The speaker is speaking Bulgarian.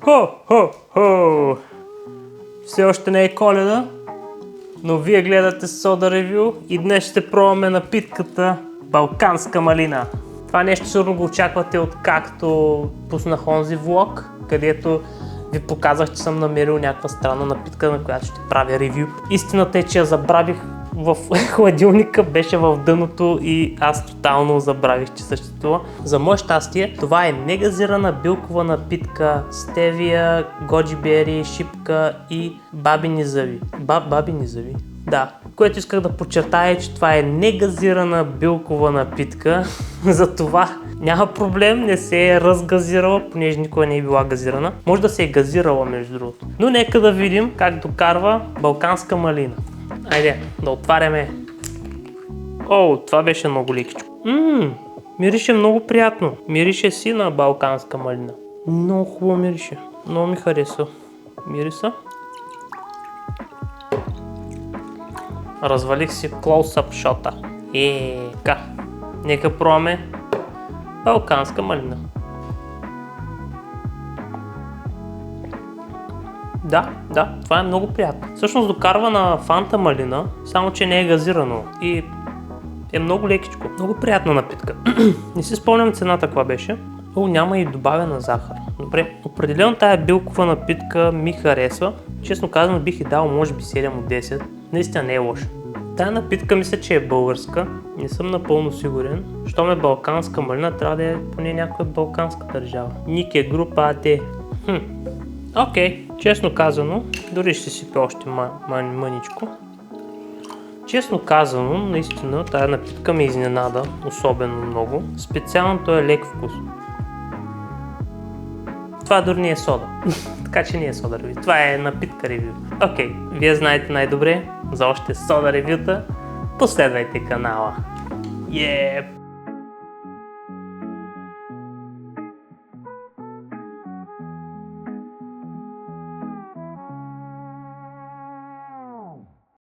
Хо! Все още не е Коледа, но вие гледате Soda Review и днес ще пробваме напитката Балканска малина. Това нещо сигурно го очаквате откакто пуснах онзи влог, където ви показах, че съм намерил някаква странна напитка, на която ще правя ревю. Истината е, че я забравих в хладилника, беше в дъното и аз тотално забравих, че съществува. За мое щастие, това е негазирана билкова напитка, стевия, годжи бери, шипка и бабини зъби. Бабини зъби? Да. Което исках да подчертая, че това е негазирана билкова напитка, затова няма проблем, не се е разгазирала, понеже никога не е била газирана. Може да се е газирала, между другото. Но нека да видим как докарва балканска малина. Айде, да отваряме. О, това беше много лекичко. Мирише много приятно. Мирише си на балканска малина. Много хубаво мирише. Много ми хареса. Мириса. Развалих си close-up шота. Така. Нека пробваме балканска малина. Да, това е много приятно. Всъщност докарва на фанта малина, само че не е газирано и е много лекичко. Много приятна напитка. Не си спомням цената каква беше. Няма и добавена захар. Добре, определено тая билкова напитка ми харесва. Честно казано бих и дал може би 7 от 10. Наистина не е лоша. Тая напитка мисля, че е българска. Не съм напълно сигурен. Щом е балканска малина, трябва да е поне някоя балканска държава. Ник е група АД. Окей, честно казано, дори ще си пия още мъничко. Честно казано, наистина, тая напитка ме изненада особено много. Специално той е лек вкус. Това дори не е сода. Така че не е сода ревю. Това е напитка ревю. Окей, вие знаете най-добре за още сода ревюта. Последвайте канала.